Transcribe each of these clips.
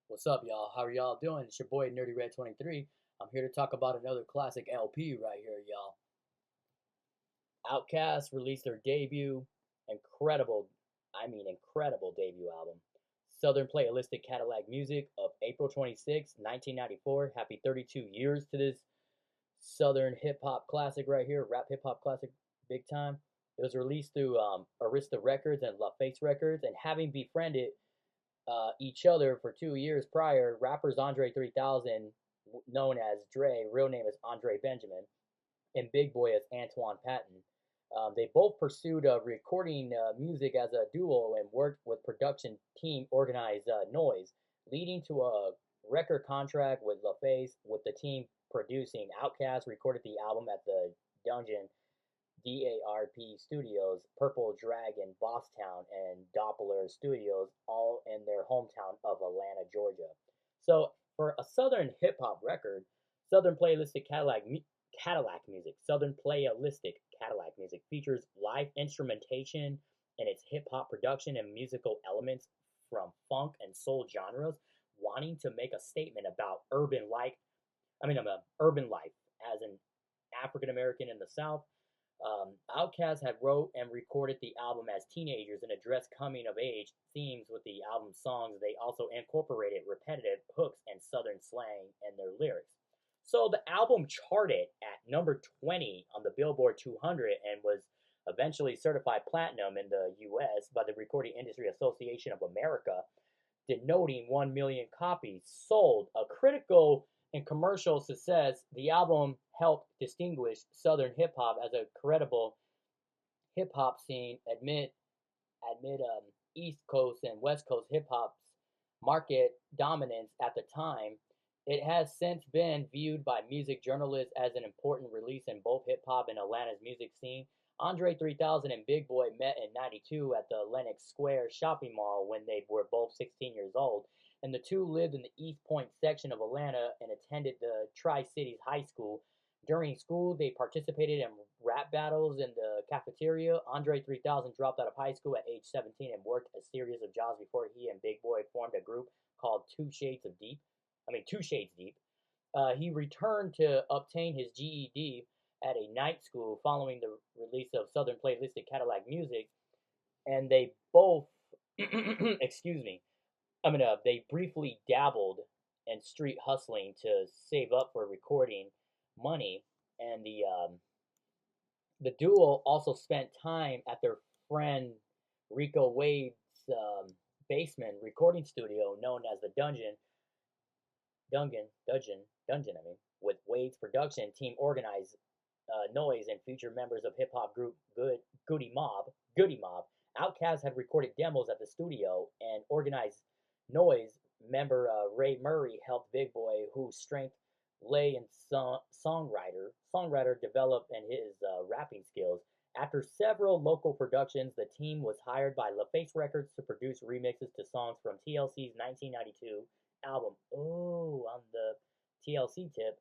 What's up, y'all? How are y'all doing? It's your boy Nerdy Red 23. I'm here to talk about another classic LP right here, y'all. Outkast released their debut, incredible, incredible debut album, Southernplayalisticadillacmuzik of April 26, 1994. Happy 32 years to this Southern hip hop classic right here, rap hip hop classic, big time. It was released through Arista Records and LaFace Records, and having befriended each other for 2 years prior, rappers Andre 3000, known as Dre, real name is André Benjamin, and Big Boi as Antwan Patton. They both pursued recording music as a duo and worked with production team Organized Noize, leading to a record contract with LaFace, with the team producing. Outkast recorded the album at the Dungeon D.A.R.P. Studios, Purple Dragon, Bosstown, and Doppler Studios, all in their hometown of Atlanta, Georgia. So, for a Southern hip hop record, Southern Playalistic Cadillac Music, Southern Playalistic Cadillac Music features live instrumentation and its hip hop production and musical elements from funk and soul genres, wanting to make a statement about urban life as an African American in the South. Outkast had wrote and recorded the album as teenagers and addressed coming of age themes with the album songs. They also incorporated repetitive hooks and southern slang in their lyrics. So the album charted at number 20 on the Billboard 200 and was eventually certified platinum in the US by the Recording Industry Association of America, denoting 1 million copies sold. A critical and commercial success, the album helped distinguish Southern hip hop as a credible hip hop scene amid East Coast and West Coast hip hop's market dominance at the time. It has since been viewed by music journalists as an important release in both hip hop and Atlanta's music scene. Andre 3000 and Big Boi met in '92 at the Lenox Square shopping mall when they were both 16 years old, and the two lived in the East Point section of Atlanta and attended the Tri-Cities High School. During school, they participated in rap battles in the cafeteria. Andre 3000 dropped out of high school at age 17 and worked a series of jobs before he and Big Boi formed a group called Two Shades Deep. He returned to obtain his GED at a night school following the release of Southern Playalistic Cadillac Music, and they both, excuse me, they briefly dabbled in street hustling to save up for recording money, and the duo also spent time at their friend Rico Wade's basement recording studio known as the Dungeon, with Wade's production team Organized Noize and future members of hip hop group Goody Mob. Outkast had recorded demos at the studio, and Organized Noize member Ray Murray helped Big Boi, whose strength lay in songwriter developed in his rapping skills. After several local productions, the team was hired by LaFace Records to produce remixes to songs from TLC's 1992 album. Oh, on the TLC tip.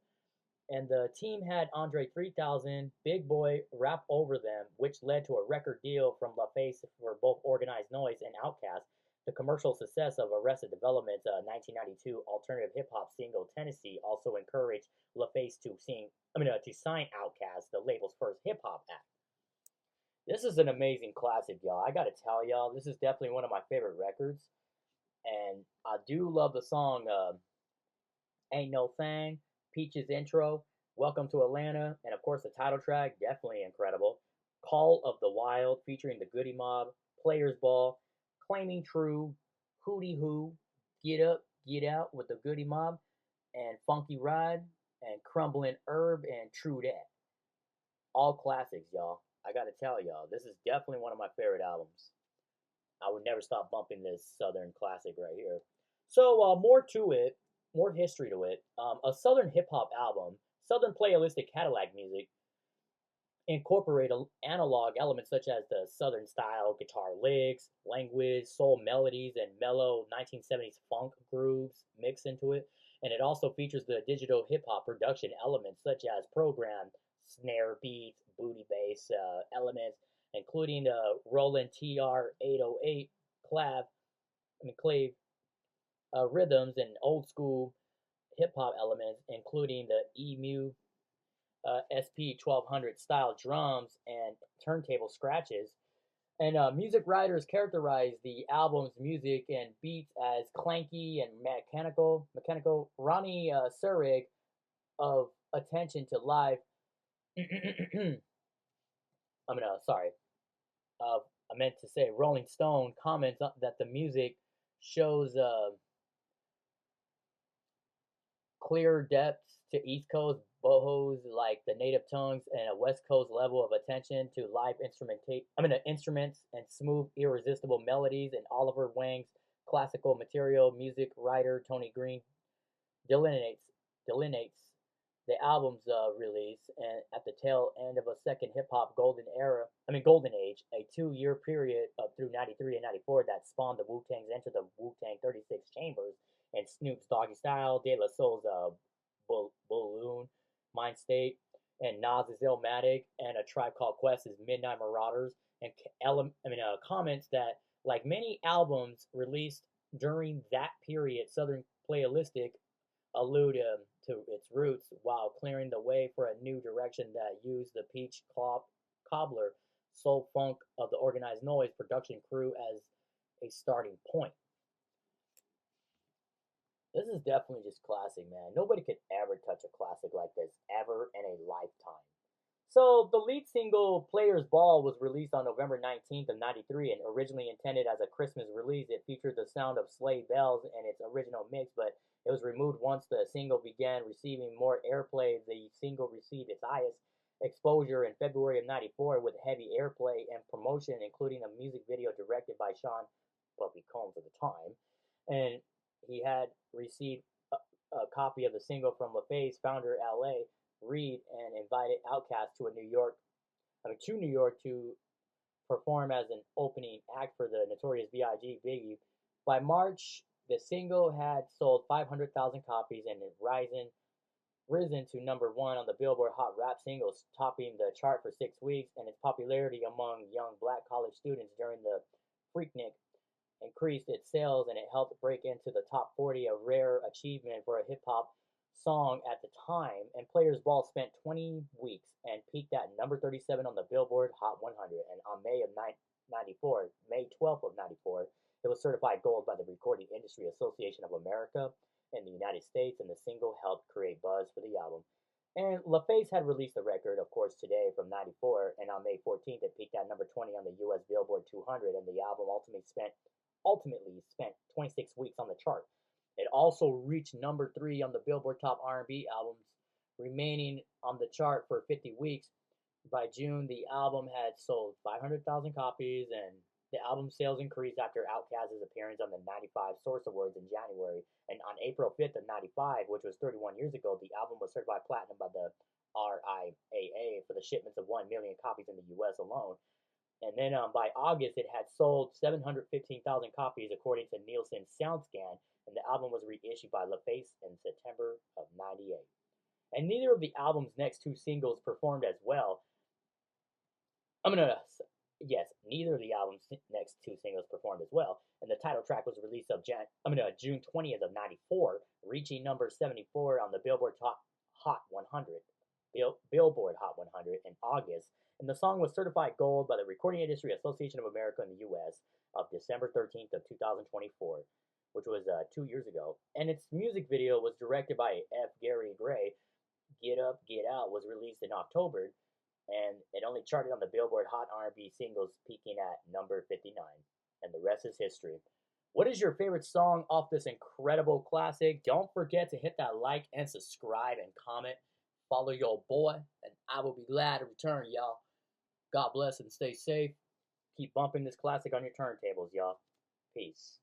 And the team had Andre 3000, Big Boi rap over them, which led to a record deal from LaFace for both Organized Noize and Outkast. The commercial success of Arrested Development's 1992 alternative hip hop single Tennessee also encouraged LaFace to sign Outkast, the label's first hip hop act. This is an amazing classic, y'all. I gotta tell y'all, this is definitely one of my favorite records, and I do love the song "Ain't No Thang," Peach's intro, Welcome to Atlanta, and of course the title track, definitely incredible. Call of the Wild, featuring the Goody Mob, Players Ball, Claimin True, Hootie Hoo, Get Up, Get Out with the Goody Mob, and Funky Ride, and Curmblin Erb, and True Dat. All classics, y'all. I gotta tell y'all, this is definitely one of my favorite albums. I would never stop bumping this Southern classic right here. So, more to it, more history to it. A Southern hip hop album, Southern Playalistic Cadillac Music, incorporate analog elements such as the Southern style guitar licks, language, soul melodies, and mellow 1970s funk grooves mixed into it. And it also features the digital hip hop production elements such as programmed snare beats, booty bass elements, including the Roland TR-808 clave rhythms and old school hip hop elements, including the EMU SP 1200 style drums and turntable scratches. And music writers characterize the album's music and beats as clanky and mechanical. Ronnie Surig of Attention to Life. Sorry. I meant to say Rolling Stone comments that the music shows clear depths to East Coast bohos like the native tongues and a West Coast level of attention to live instruments and smooth, irresistible melodies. And Oliver Wang's classical material music writer Tony Green delineates the album's release and at the tail end of a second hip hop golden age, a 2 year period of through '93 and '94 that spawned the Wu Tang's Enter the Wu Tang 36 Chambers and Snoop's Doggy Style, De La Soul's Balloon, Mind State, and Nas's Illmatic, and A Tribe Called Quest's Midnight Marauders, and comments that like many albums released during that period, Southern Playalistic allude to its roots while clearing the way for a new direction that used the Peach Cobbler soul funk of the Organized Noize production crew as a starting point. This is definitely just classic, man. Nobody could ever touch a classic like this ever in a lifetime. So the lead single "Players Ball" was released on November 19th of '93 and originally intended as a Christmas release. It featured the sound of sleigh bells in its original mix, but it was removed once the single began receiving more airplay. The single received its highest exposure in February of '94 with heavy airplay and promotion, including a music video directed by Sean Puffy Combs at the time. And he had received a copy of the single from LaFace founder L.A. Reid and invited Outkast to New York to perform as an opening act for the Notorious B.I.G. Biggie. By March, the single had sold 500,000 copies and risen to number one on the Billboard Hot Rap Singles, topping the chart for 6 weeks, and its popularity among young black college students during the Freaknik increased its sales, and it helped break into the top 40, a rare achievement for a hip-hop song at the time. And Players Ball spent 20 weeks and peaked at number 37 on the Billboard Hot 100. And on May 12th of 94, it was certified gold by the Recording Industry Association of America in the United States, and the single helped create buzz for the album. And LaFace had released the record, of course, today from '94, and on May 14th, it peaked at number 20 on the U.S. Billboard 200, and the album ultimately spent 26 weeks on the chart. It also reached number 3 on the Billboard Top R&B Albums, remaining on the chart for 50 weeks. By June, the album had sold 500,000 copies, and the album sales increased after Outkast's appearance on the '95 Source Awards in January. And on April 5th of '95, which was 31 years ago, the album was certified platinum by the RIAA for the shipments of 1 million copies in the U.S. alone. And then by August, it had sold 715,000 copies according to Nielsen SoundScan, and the album was reissued by LaFace in September of '98. And neither of the album's next 2 singles performed as well. Neither of the album's next 2 singles performed as well, and the title track was released of June 20th of '94, reaching number 74 on the Billboard Hot 100 in August. And the song was certified gold by the Recording Industry Association of America in the U.S. of December 13th of 2024, which was 2 years ago. And its music video was directed by F. Gary Gray. Get Up, Get Out was released in October, and it only charted on the Billboard Hot R&B Singles, peaking at number 59. And the rest is history. What is your favorite song off this incredible classic? Don't forget to hit that like and subscribe and comment. Follow your boy, and I will be glad to return, y'all. God bless and stay safe. Keep bumping this classic on your turntables, y'all. Peace.